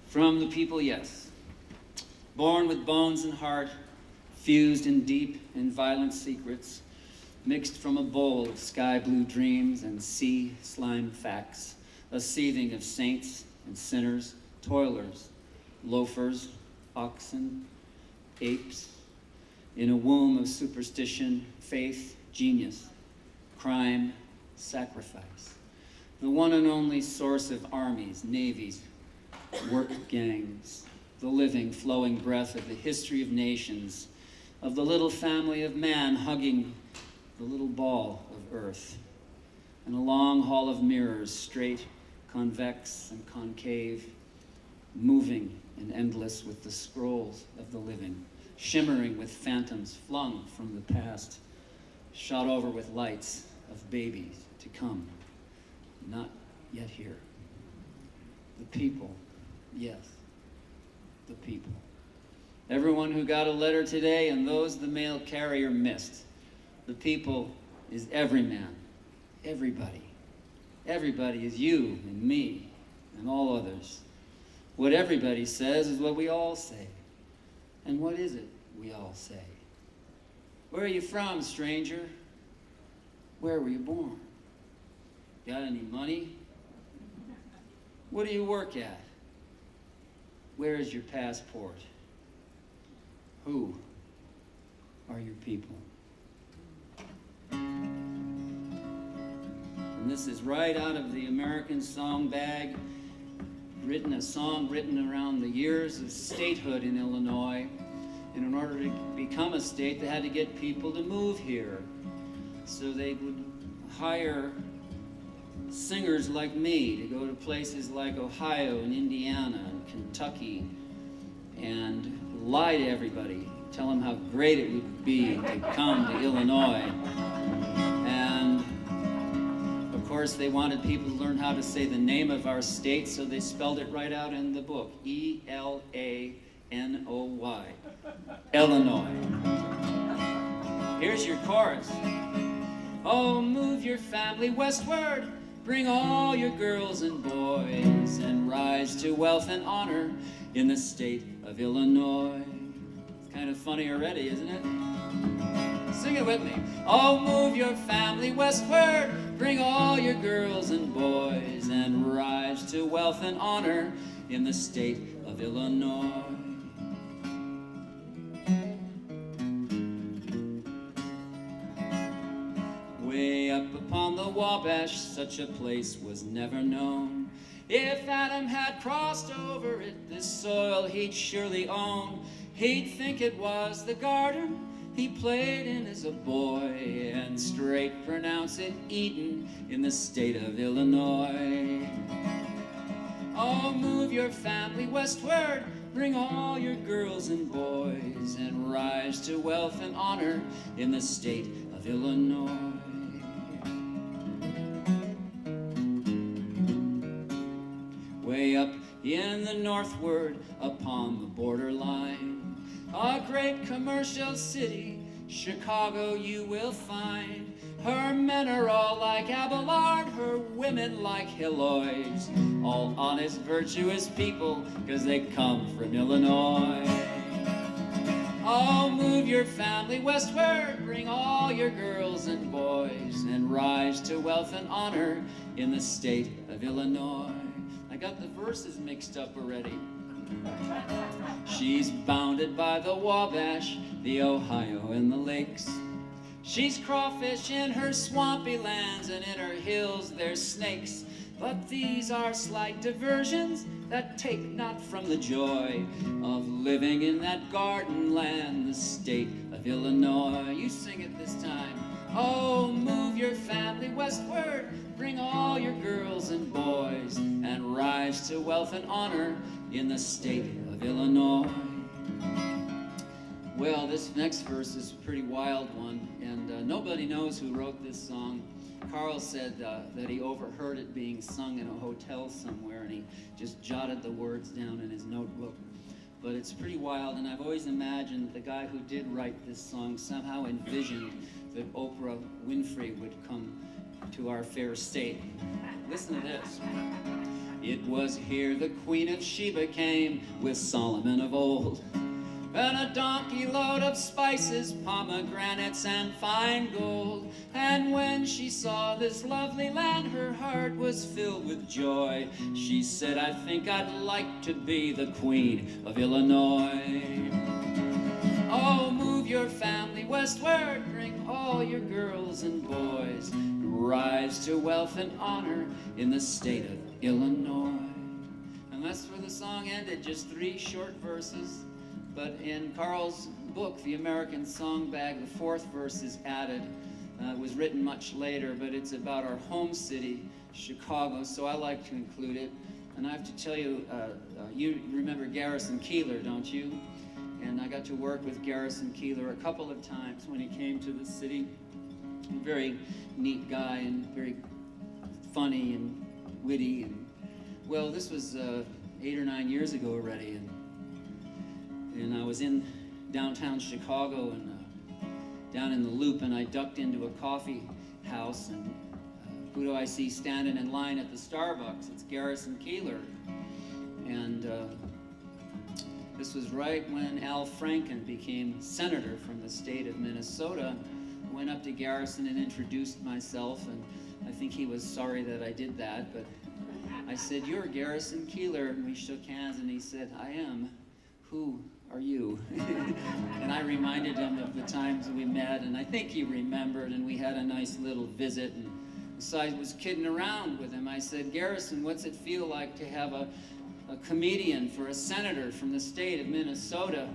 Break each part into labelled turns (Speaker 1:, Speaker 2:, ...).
Speaker 1: From the people, yes. Born with bones and heart, fused in deep and violent secrets, mixed from a bowl of sky blue dreams and sea slime facts, a seething of saints and sinners, toilers, loafers, oxen, apes, in a womb of superstition, faith, genius, crime, sacrifice, the one and only source of armies, navies, work gangs, the living, flowing breath of the history of nations, of the little family of man hugging the little ball of earth, and a long hall of mirrors, straight, convex, and concave, moving and endless with the scrolls of the living, shimmering with phantoms flung from the past, shot over with lights of babies to come, not yet here. The people, yes, the people. Everyone who got a letter today and those the mail carrier missed. The people is every man, everybody. Everybody is you and me and all others. What everybody says is what we all say. And what is it we all say? Where are you from, stranger? Where were you born? Got any money? What do you work at? Where is your passport? Who are your people? And this is right out of the American Song Bag, a song written around the years of statehood in Illinois. And in order to become a state, they had to get people to move here. So they would hire singers like me to go to places like Ohio and Indiana and Kentucky and lie to everybody, tell them how great it would be to come to Illinois. And of course they wanted people to learn how to say the name of our state, so they spelled it right out in the book, E-L-A-N-O-Y, Illinois. Here's your chorus. Oh, move your family westward, bring all your girls and boys, and rise to wealth and honor in the state of Illinois. It's kind of funny already, isn't it? Sing it with me. Oh, move your family westward, bring all your girls and boys, and rise to wealth and honor in the state of Illinois. Way up upon the Wabash, such a place was never known. If Adam had crossed over it, this soil he'd surely own. He'd think it was the garden he played in as a boy, and straight pronounce it Eden in the state of Illinois. Oh, move your family westward, bring all your girls and boys, and rise to wealth and honor in the state of Illinois. Way up in the northward upon the borderline, a great commercial city, Chicago you will find. Her men are all like Abelard, her women like Hilloys, all honest, virtuous people, 'cause they come from Illinois. Oh, move your family westward, bring all your girls and boys, and rise to wealth and honor in the state of Illinois. I got the verses mixed up already. She's bounded by the Wabash, the Ohio, and the lakes. She's crawfish in her swampy lands, and in her hills there's snakes. But these are slight diversions that take not from the joy of living in that garden land, the state of Illinois. You sing it this time. Oh, move your family westward, bring all your girls and boys, and rise to wealth and honor in the state of Illinois. Well, this next verse is a pretty wild one, and nobody knows who wrote this song. Carl said that he overheard it being sung in a hotel somewhere, and he just jotted the words down in his notebook. But it's pretty wild, and I've always imagined that the guy who did write this song somehow envisioned that Oprah Winfrey would come to our fair state. Listen to this. It was here the Queen of Sheba came with Solomon of old, and a donkey load of spices, pomegranates, and fine gold. And when she saw this lovely land, her heart was filled with joy. She said, I think I'd like to be the Queen of Illinois. Oh, move your family westward, bring all your girls and boys, rise to wealth and honor in the state of Illinois. And that's where the song ended, just 3 short verses. But in Carl's book, The American Song Bag, the 4th verse is added. It was written much later, but it's about our home city, Chicago, so I like to include it. And I have to tell you, you remember Garrison Keillor, don't you? And I got to work with Garrison Keillor a couple of times when he came to the city. A very neat guy and very funny and witty. And, well, this was 8 or 9 years ago already. And I was in downtown Chicago and down in the Loop, and I ducked into a coffee house, and who do I see standing in line at the Starbucks? It's Garrison Keillor. And this was right when Al Franken became senator from the state of Minnesota. I went up to Garrison and introduced myself, and I think he was sorry that I did that, but I said, you're Garrison Keillor, and we shook hands, and he said, I am. Who are you? And I reminded him of the times we met, and I think he remembered, and we had a nice little visit. And so I was kidding around with him. I said, Garrison, what's it feel like to have a comedian for a senator from the state of Minnesota?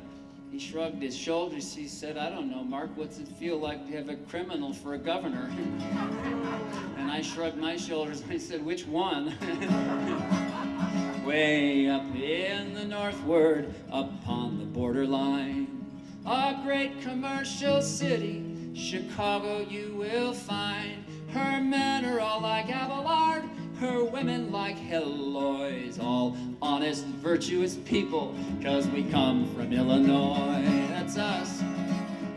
Speaker 1: He shrugged his shoulders. He said, I don't know, Mark, what's it feel like to have a criminal for a governor? And I shrugged my shoulders and I said, which one? Way up in the northward, upon the borderline, a great commercial city, Chicago you will find. Her men are all like Abelard, her women like Heloise, all honest, virtuous people, 'cause we come from Illinois. That's us.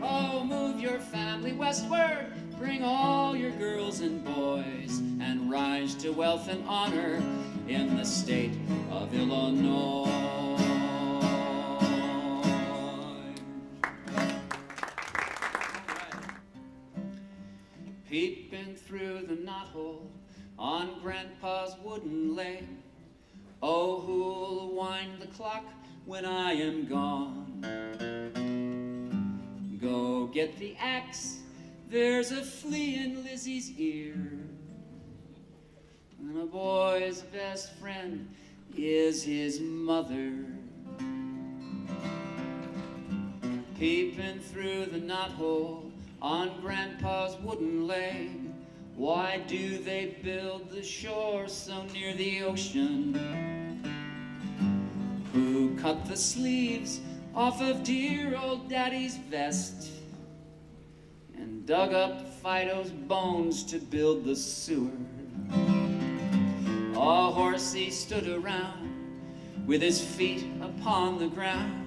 Speaker 1: Oh, move your family westward, bring all your girls and boys, and rise to wealth and honor in the state of Illinois. Peeping through the knothole on Grandpa's wooden leg, oh, who'll wind the clock when I am gone? Go get the axe, there's a flea in Lizzie's ear, and a boy's best friend is his mother. Peeping through the knothole on Grandpa's wooden leg, why do they build the shore so near the ocean? Who cut the sleeves off of dear old Daddy's vest and dug up Fido's bones to build the sewer? A horsey stood around with his feet upon the ground.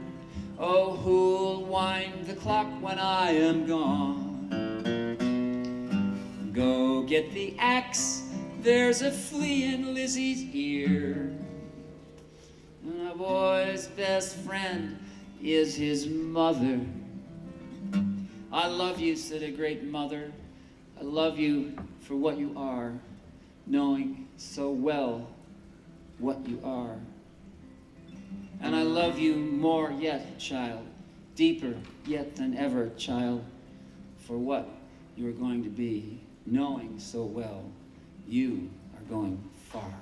Speaker 1: Oh, who'll wind the clock when I am gone? Go get the axe, there's a flea in Lizzie's ear, and a boy's best friend is his mother. I love you, said a great mother. I love you for what you are, knowing so well what you are. And I love you more yet, child, deeper yet than ever, child, for what you are going to be, knowing so well you are going far,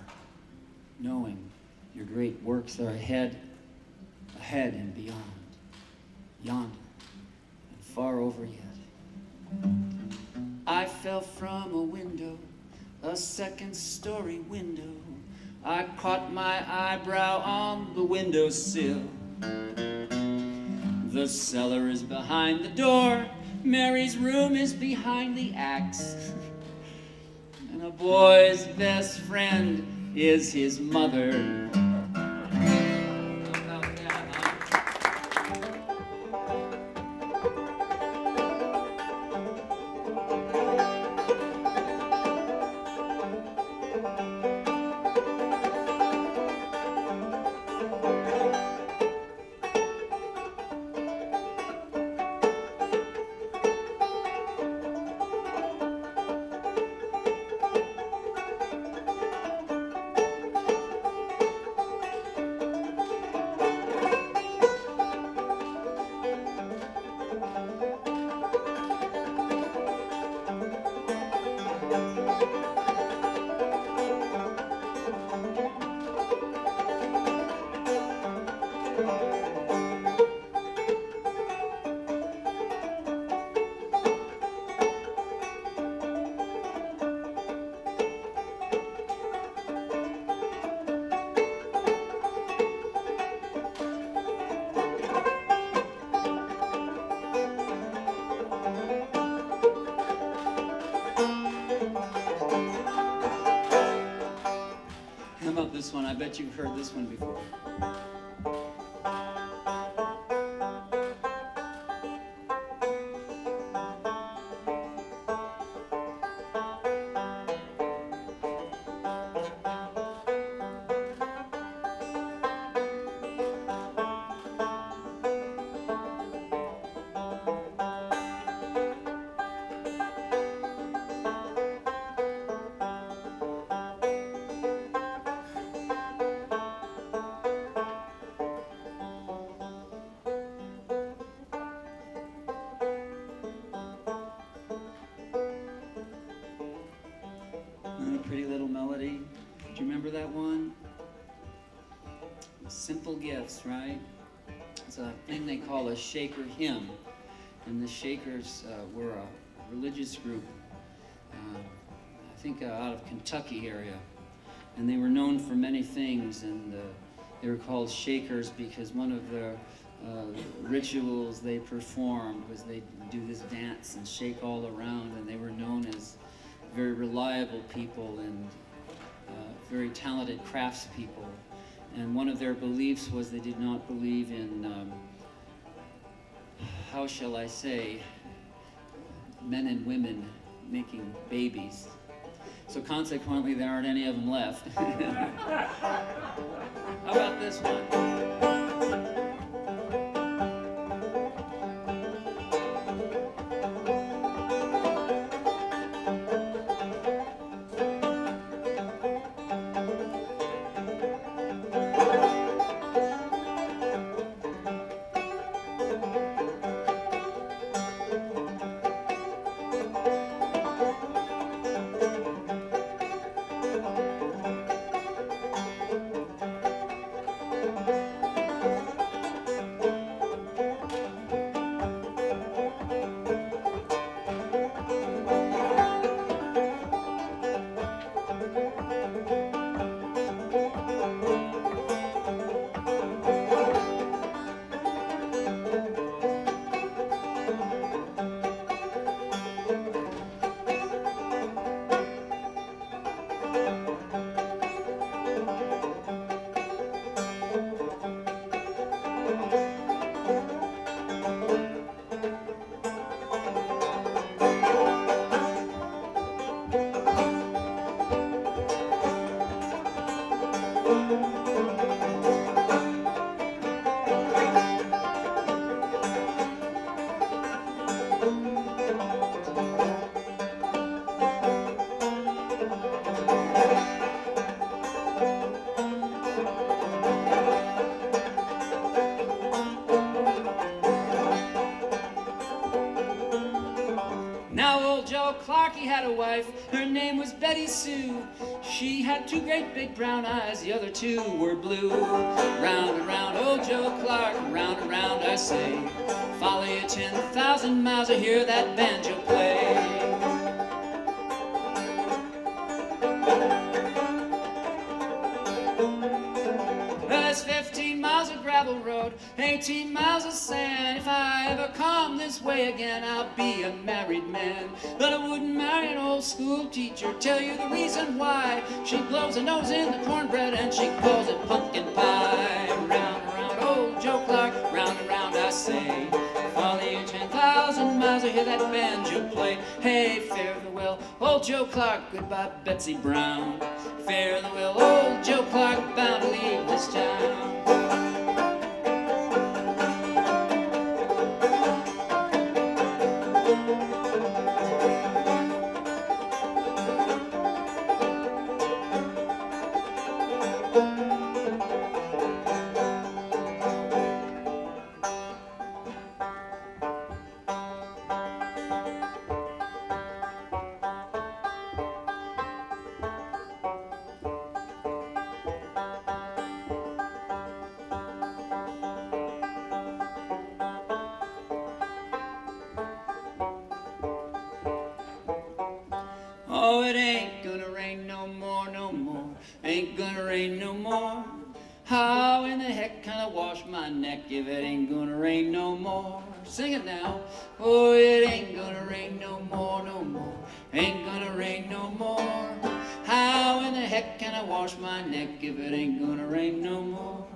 Speaker 1: knowing your great works are ahead and beyond, yonder and far over yet. I fell from a window, a second-story window. I caught my eyebrow on the windowsill. The cellar is behind the door, Mary's room is behind the axe, and a boy's best friend is his mother. How about this one? I bet you've heard this one before. Pretty little melody. Do you remember that one? Simple Gifts, right? It's a thing they call a Shaker hymn. And the Shakers were a religious group, I think out of Kentucky area. And they were known for many things, and they were called Shakers because one of the rituals they performed was they'd do this dance and shake all around, and they were known as very reliable people and very talented craftspeople. And one of their beliefs was they did not believe in, how shall I say, men and women making babies. So consequently, there aren't any of them left. How about this one? Clark, he had a wife, her name was Betty Sue. She had two great big brown eyes, the other two were blue. Round and round, old Joe Clark, round and round I say. Follow you 10,000 miles to hear that banjo play. There's 15 miles of gravel road, 18 miles of sand. If I ever come this way again, I'll be a married man. But I wouldn't marry an old school teacher. Tell you the reason why. She blows her nose in the cornbread and she calls it pumpkin pie. Round and round, old Joe Clark, round and round I say. Follow you 10,000 miles to hear that banjo play. Hey, fare thee well, old Joe Clark, goodbye Betsy Brown. Fare thee well, old Joe Clark, bound to leave this town. rain no more? How in the heck can I wash my neck if it ain't gonna rain no more? Sing it now. Oh, it ain't gonna rain no more, no more. Ain't gonna rain no more. How in the heck can I wash my neck if it ain't gonna rain no more?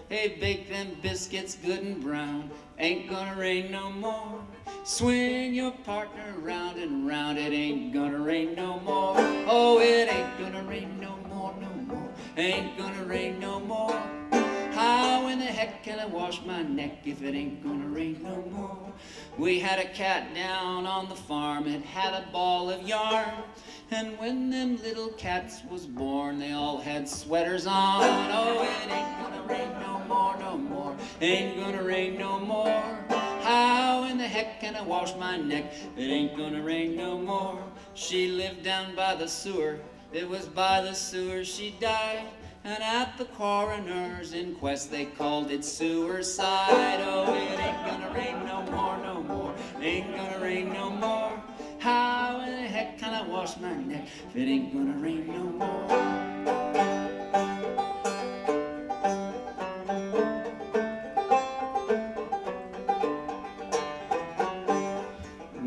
Speaker 1: Hey, bake them biscuits good and brown. Ain't gonna rain no more. Swing your partner round and round. It ain't gonna rain no more. Oh, it ain't gonna rain no more, no more. Ain't gonna rain no more. How in the heck can I wash my neck if it ain't gonna rain no more? We had a cat down on the farm. It had a ball of yarn. And when them little cats was born, they all had sweaters on. Oh, it ain't gonna rain no more, no more. Ain't gonna rain no more. How in the heck can I wash my neck? It ain't gonna rain no more. She lived down by the sewer. It was by the sewer she died. And at the coroner's inquest they called it suicide. Oh, it ain't gonna rain no more, no more. Ain't gonna rain no more. How in the heck can I wash my neck if it ain't gonna rain no more?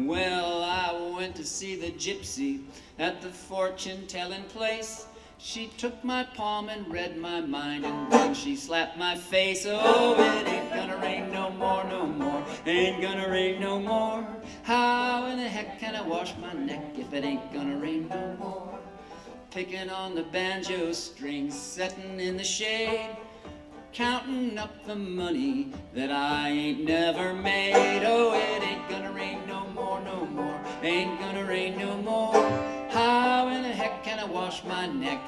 Speaker 1: Well, I went to see the gypsy at the fortune-telling place. She took my palm and read my mind, and then she slapped my face. Oh, it ain't gonna rain no more, no more. Ain't gonna rain no more. How in the heck can I wash my neck if it ain't gonna rain no more? Picking on the banjo strings, sitting in the shade, counting up the money that I ain't never made. Oh, it ain't gonna rain no more, no more. Ain't gonna rain no more. How in the heck can I wash my neck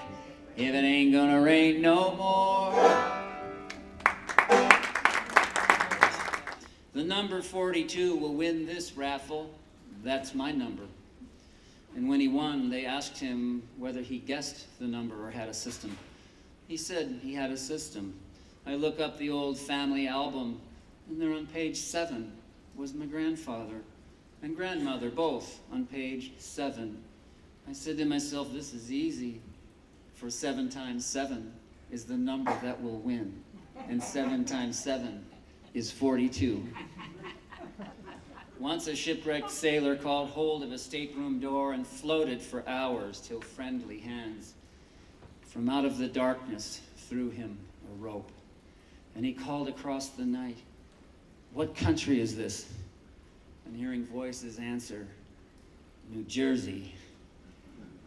Speaker 1: if it ain't gonna rain no more? The number 42 will win this raffle. That's my number. And when he won, they asked him whether he guessed the number or had a system. He said he had a system. I look up the old family album, and there on page 7 was my grandfather and grandmother, both on page 7. I said to myself, this is easy, for 7 times 7 is the number that will win, and 7 times 7 is 42. Once a shipwrecked sailor caught hold of a stateroom door and floated for hours till friendly hands from out of the darkness threw him a rope. And he called across the night, "What country is this?" And hearing voices answer, "New Jersey."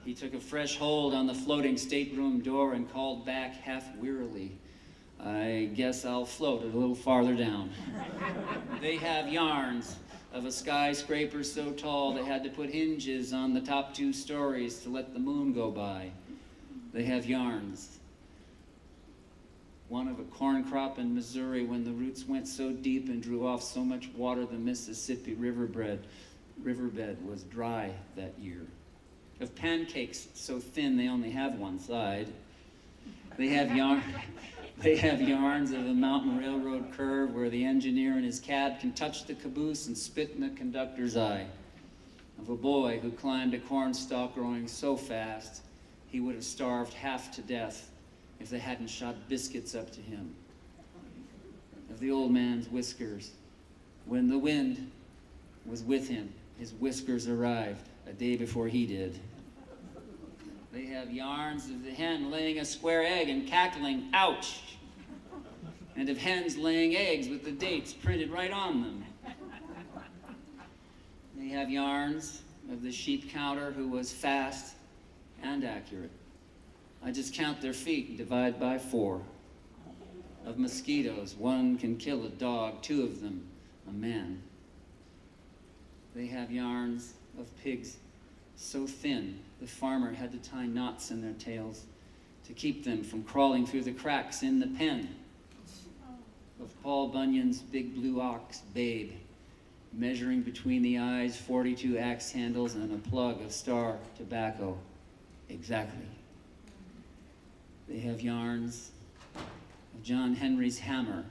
Speaker 1: He took a fresh hold on the floating stateroom door and called back half wearily, "I guess I'll float it a little farther down." They have yarns of a skyscraper so tall they had to put hinges on the top 2 stories to let the moon go by. They have yarns. One of a corn crop in Missouri when the roots went so deep and drew off so much water the Mississippi riverbed was dry that year. Of pancakes so thin they only have one side. They have yarns of a mountain railroad curve where the engineer in his cab can touch the caboose and spit in the conductor's eye. Of a boy who climbed a cornstalk growing so fast he would have starved half to death if they hadn't shot biscuits up to him. Of the old man's whiskers. When the wind was with him, his whiskers arrived a day before he did. They have yarns of the hen laying a square egg and cackling, "Ouch!" and of hens laying eggs with the dates printed right on them. They have yarns of the sheep counter who was fast and accurate. I just count their feet and divide by 4. Of mosquitoes, 1 can kill a dog, 2 of them a man. They have yarns of pigs so thin the farmer had to tie knots in their tails to keep them from crawling through the cracks in the pen. Of Paul Bunyan's big blue ox, Babe, measuring between the eyes 42 axe handles and a plug of star tobacco. Exactly. They have yarns of John Henry's hammer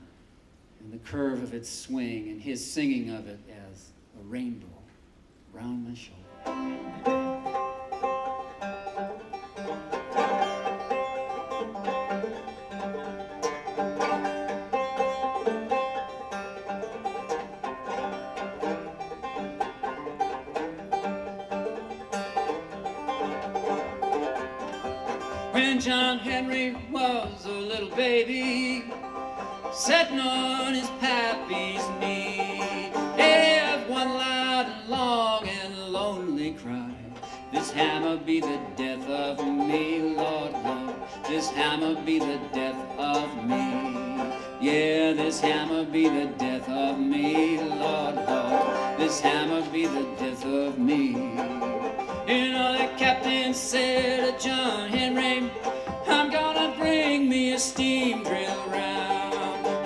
Speaker 1: and the curve of its swing and his singing of it as a rainbow round my shoulder. When John Henry was a little baby, sitting on his pappy's knee, gave one loud and long and lonely cry. This hammer be the death of me, Lord, Lord. This hammer be the death of me. Yeah, this hammer be the death of me, Lord, Lord. This hammer be the death of me. You know, the captain said to John Henry, I'm gonna bring me a steam drill round.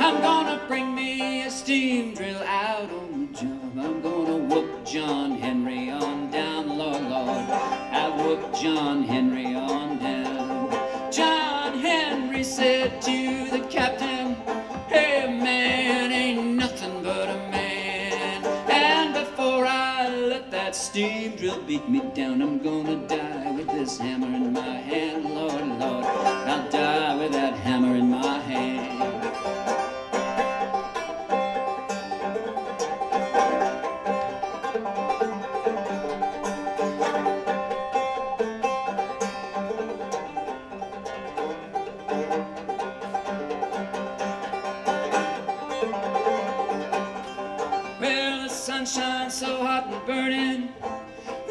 Speaker 1: I'm gonna bring me a steam drill out on the job. I'm gonna whoop John Henry on down, Lord, Lord. I whoop John Henry on down. John Henry said to the captain, hey man, ain't nothing but a man. And before I let that steam drill beat me down, I'm gonna die with this hammer in my hand, Lord, Lord. I'll die with that hammer in my hand. Sunshine so hot and burning,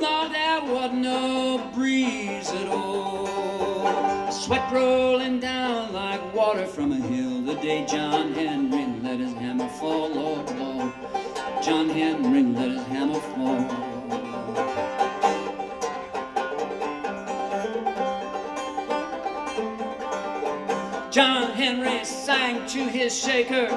Speaker 1: Lord, there wasn't no breeze at all. Sweat rolling down like water from a hill the day John Henry let his hammer fall, Lord, Lord. John Henry let his hammer fall. John Henry sang to his shaker,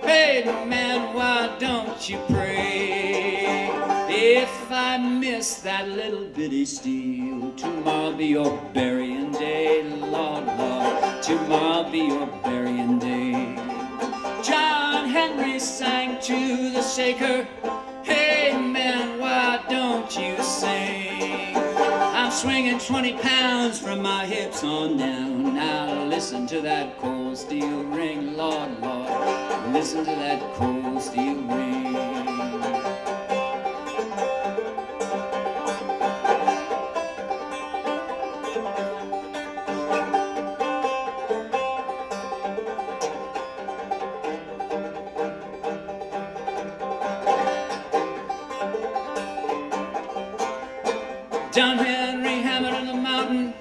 Speaker 1: hey man, why don't you pray? If I miss that little bitty steel, tomorrow'll be your burying day, Lord, Lord. Tomorrow'll be your burying day. John Henry sang to the shaker, hey man, why don't you sing? I'm swinging 20 pounds from my hips on down. Now listen to that cold steel ring, Lord, Lord. Listen to that cold steel ring. John Henry hammered on the mountain.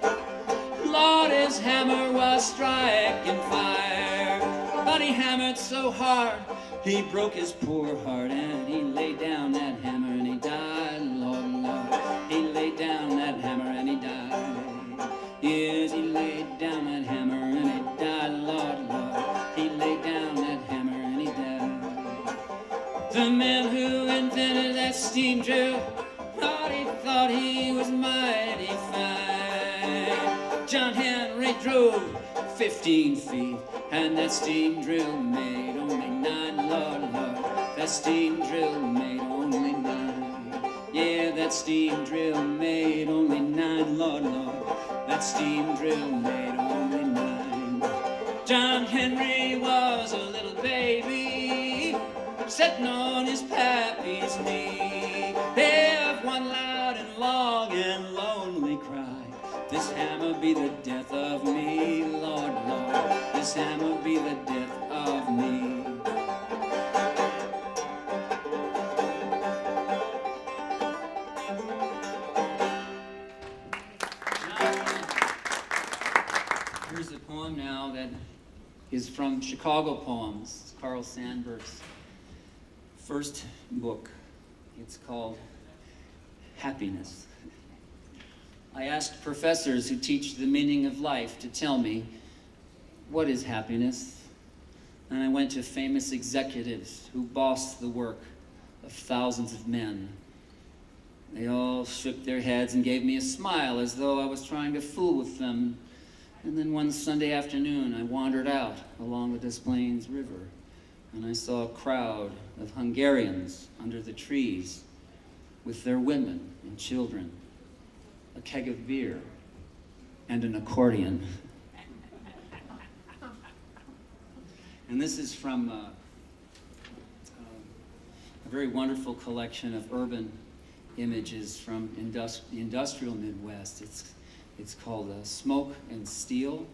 Speaker 1: Lord, his hammer was striking fire. But he hammered so hard, he broke his poor heart. And he laid down that hammer and he died, Lord, Lord. He laid down that hammer and he died. Yes, he laid down that hammer and he died, Lord, Lord. He laid down that hammer and he died. The man who invented that steam drill, Lord, he thought he was mighty fine. John Henry drove 15 feet, and that steam drill made only 9, Lord, Lord. That steam drill made only 9. Yeah, that steam drill made only 9, Lord, Lord. That steam drill made only 9. John Henry was a little baby, sitting on his pappy's knee. Have one loud and long and lonely cry. This hammer be the death of me, Lord, Lord. This hammer be the death of me. Here's a poem now that is from Chicago Poems, Carl Sandburg's first book. It's called Happiness. I asked professors who teach the meaning of life to tell me, what is happiness? And I went to famous executives who bossed the work of thousands of men. They all shook their heads and gave me a smile as though I was trying to fool with them. And then one Sunday afternoon, I wandered out along the Des Plaines River, and I saw a crowd of Hungarians under the trees with their women and children, a keg of beer, and an accordion. And this is from a very wonderful collection of urban images from the industrial Midwest. It's called Smoke and Steel,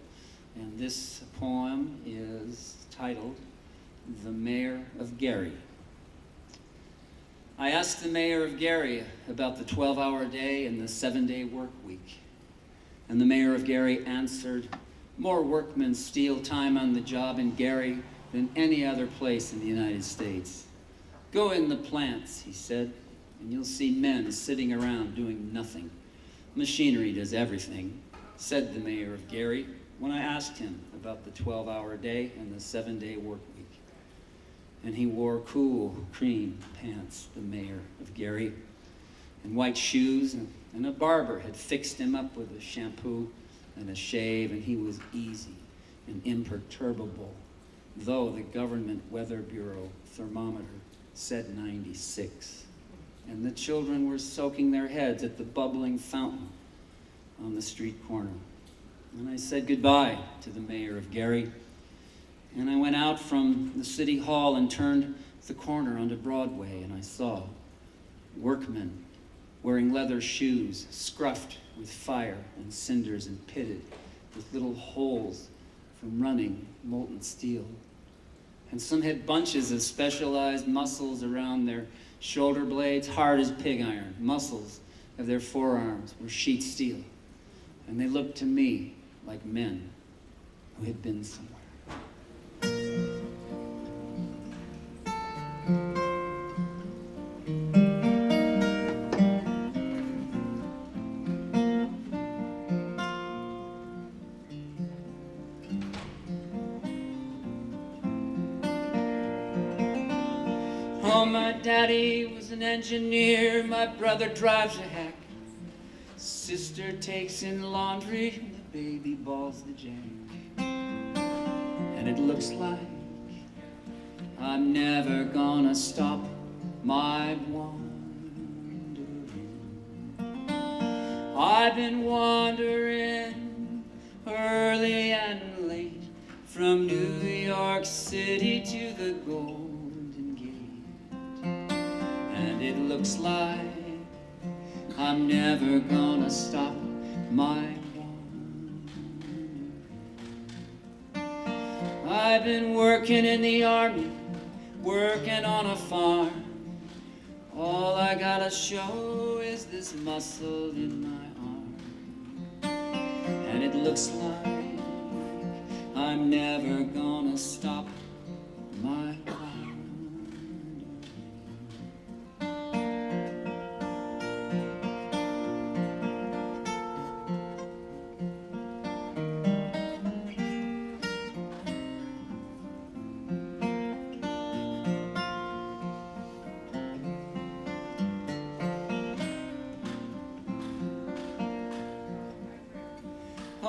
Speaker 1: and this poem is titled The Mayor of Gary. I asked the mayor of Gary about the 12-hour day and the 7-day work week. And the mayor of Gary answered, more workmen steal time on the job in Gary than any other place in the United States. Go in the plants, he said, and you'll see men sitting around doing nothing. Machinery does everything, said the mayor of Gary when I asked him about the 12-hour day and the 7-day work week. And he wore cool cream pants, the mayor of Gary, and white shoes, and a barber had fixed him up with a shampoo and a shave, and he was easy and imperturbable, though the government weather bureau thermometer said 96. And the children were soaking their heads at the bubbling fountain on the street corner. And I said goodbye to the mayor of Gary, and I went out from the city hall and turned the corner onto Broadway, and I saw workmen wearing leather shoes, scruffed with fire and cinders and pitted with little holes from running molten steel. And some had bunches of specialized muscles around their shoulder blades, hard as pig iron. Muscles of their forearms were sheet steel. And they looked to me like men who had been somewhere. Oh, my daddy was an engineer, my brother drives a hack. Sister takes in laundry, and the baby balls the jack. And it looks like I'm never gonna stop my wandering. I've been wandering early and late from New York City to the Golden Gate. And it looks like I'm never gonna stop my wandering. I've been working in the army, working on a farm. All I gotta show is this muscle in my arm. And it looks like I'm never gonna stop my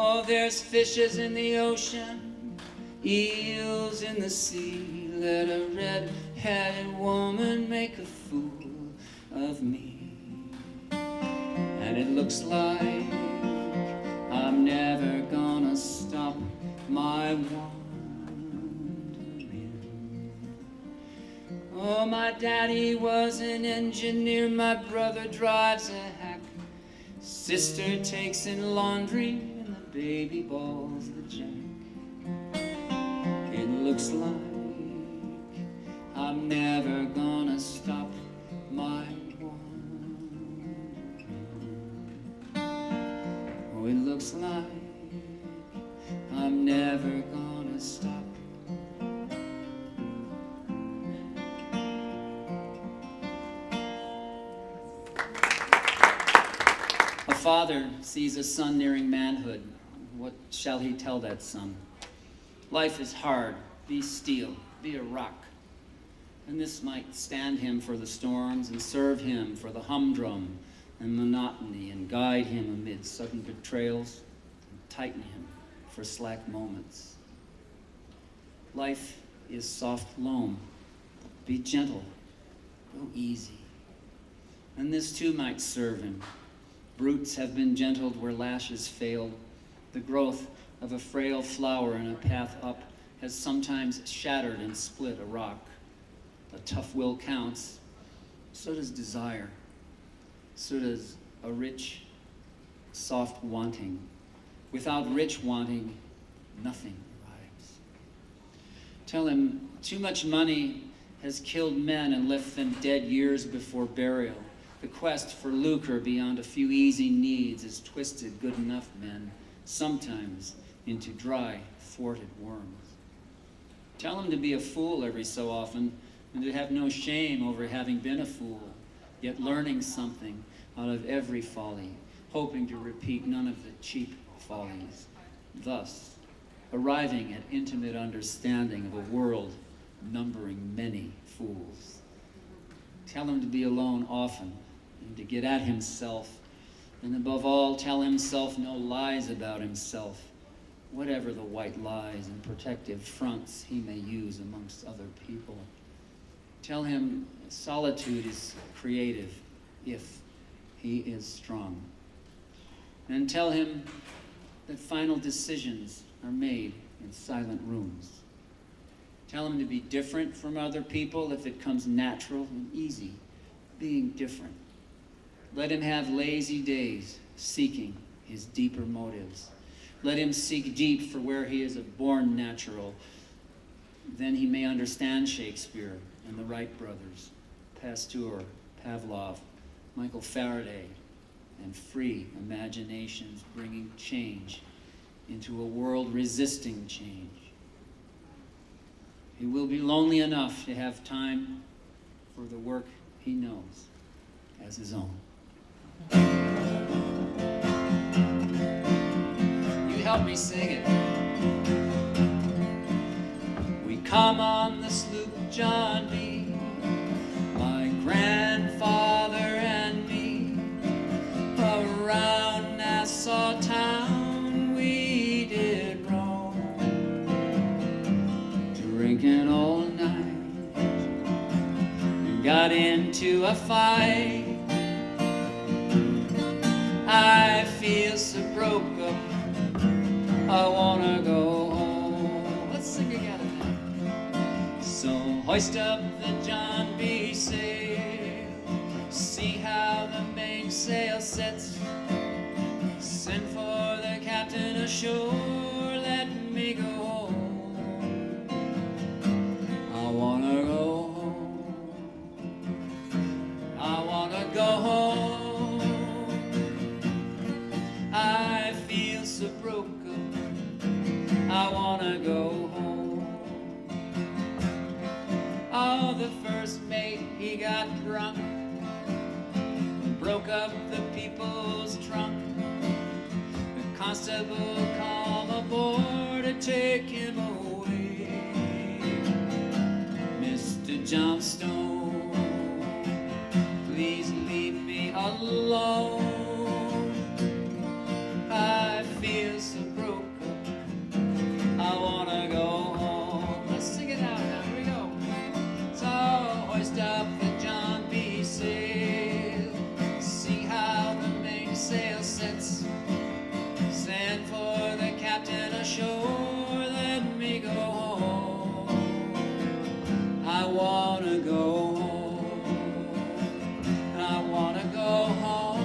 Speaker 1: Oh, there's fishes in the ocean, eels in the sea. Let a red-headed woman make a fool of me. And it looks like I'm never gonna stop my wandering. Oh, my daddy was an engineer, my brother drives a hack. Sister takes in laundry, baby balls the jack. It looks like I'm never gonna stop my wandering. Oh, it looks like I'm never gonna stop. A father sees a son nearing manhood. What shall he tell that son? Life is hard. Be steel. Be a rock. And this might stand him for the storms and serve him for the humdrum and monotony and guide him amid sudden betrayals and tighten him for slack moments. Life is soft loam. Be gentle. Go easy. And this too might serve him. Brutes have been gentled where lashes failed. The growth of a frail flower in a path up has sometimes shattered and split a rock. A tough will counts. So does desire. So does a rich soft wanting. Without rich wanting, nothing arrives. Tell him too much money has killed men and left them dead years before burial. The quest for lucre beyond a few easy needs has twisted good enough men, sometimes into dry, thwarted worms. Tell him to be a fool every so often and to have no shame over having been a fool, yet learning something out of every folly, hoping to repeat none of the cheap follies, thus arriving at intimate understanding of a world numbering many fools. Tell him to be alone often and to get at himself, and above all, tell himself no lies about himself, whatever the white lies and protective fronts he may use amongst other people. Tell him solitude is creative if he is strong. And tell him that final decisions are made in silent rooms. Tell him to be different from other people if it comes natural and easy, being different. Let him have lazy days, seeking his deeper motives. Let him seek deep for where he is a born natural. Then he may understand Shakespeare and the Wright brothers, Pasteur, Pavlov, Michael Faraday, and free imaginations bringing change into a world resisting change. He will be lonely enough to have time for the work he knows as his own. You help me sing it. We come on the sloop John B., my grandfather and me, around Nassau town we did roam, drinking all night, got into a fight. I feel so broke up, I wanna go home. Let's sing together now. So hoist up the John B. sail, see how the mainsail sets, send for the captain ashore, let me go home. I wanna go home, I wanna go home. I feel so broke up, I wanna go home. Oh, the first mate, he got drunk, broke up the people's trunk. The constable come aboard to take him away. Mr. Johnstone, please leave me alone. I feel so broke up, I wanna go home. Let's sing it out now, here we go. So hoist up the John B. sail, see how the mainsail sets, send for the captain ashore, let me go home. I wanna go home, I wanna go home.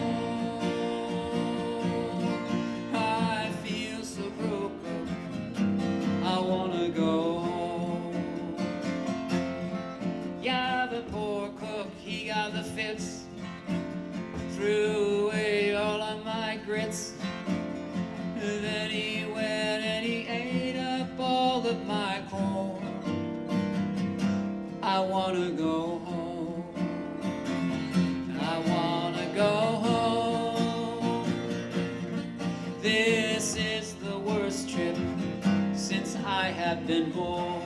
Speaker 1: I wanna go home. Yeah, the poor cook, he got the fits, threw away all of my grits. Then he went and he ate up all of my corn. I wanna go home, I wanna go home. This is the worst trip since I have been born.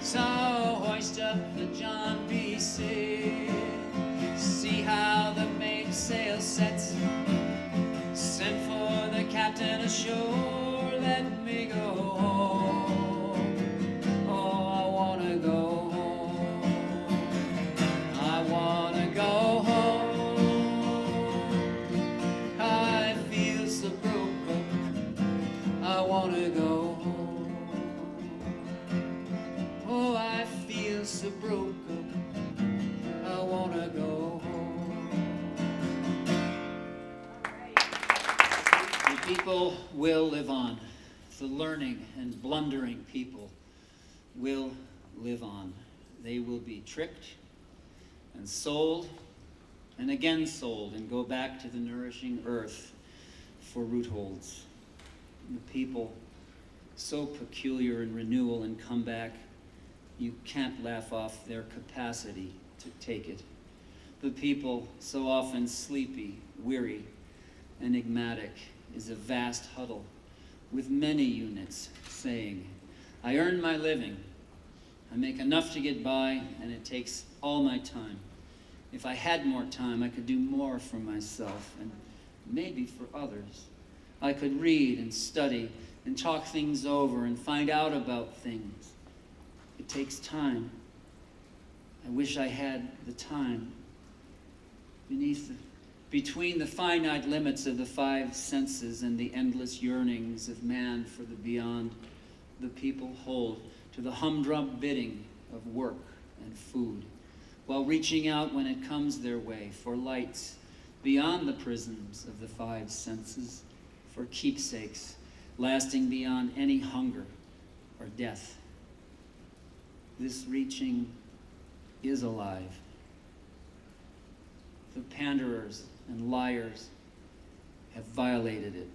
Speaker 1: So hoist up the John B. sail, see how the mainsail sets, send for the captain ashore, let me go home. Oh, I wanna go home, I wanna go home. I feel so broke up, I wanna go home. Oh, I feel so broke up, I wanna go home. People will live on. The learning and blundering people will live on. They will be tricked and sold and again sold and go back to the nourishing earth for rootholds. The people so peculiar in renewal and comeback, you can't laugh off their capacity to take it. The people so often sleepy, weary, enigmatic is a vast huddle with many units saying, I earn my living, I make enough to get by, and it takes all my time. If I had more time, I could do more for myself and maybe for others. I could read and study and talk things over and find out about things. It takes time. I wish I had the time. Between the finite limits of the five senses and the endless yearnings of man for the beyond, the people hold to the humdrum bidding of work and food, while reaching out when it comes their way for lights beyond the prisms of the five senses, for keepsakes lasting beyond any hunger or death. This reaching is alive. The panderers and liars have violated it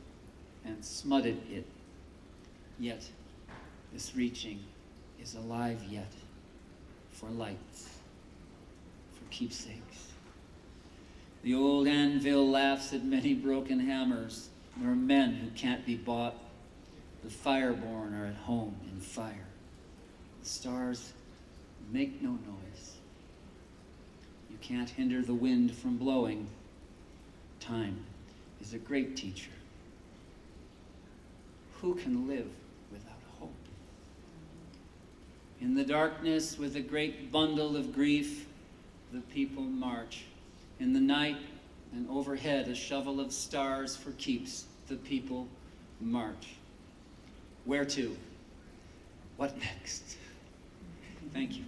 Speaker 1: and smutted it. Yet, this reaching is alive yet, for lights, for keepsakes. The old anvil laughs at many broken hammers. There are men who can't be bought. The fireborn are at home in fire. The stars make no noise. You can't hinder the wind from blowing. Time is a great teacher. Who can live without hope? In the darkness, with a great bundle of grief, the people march. In the night and overhead, a shovel of stars for keeps, the people march. Where to? What next? Thank you.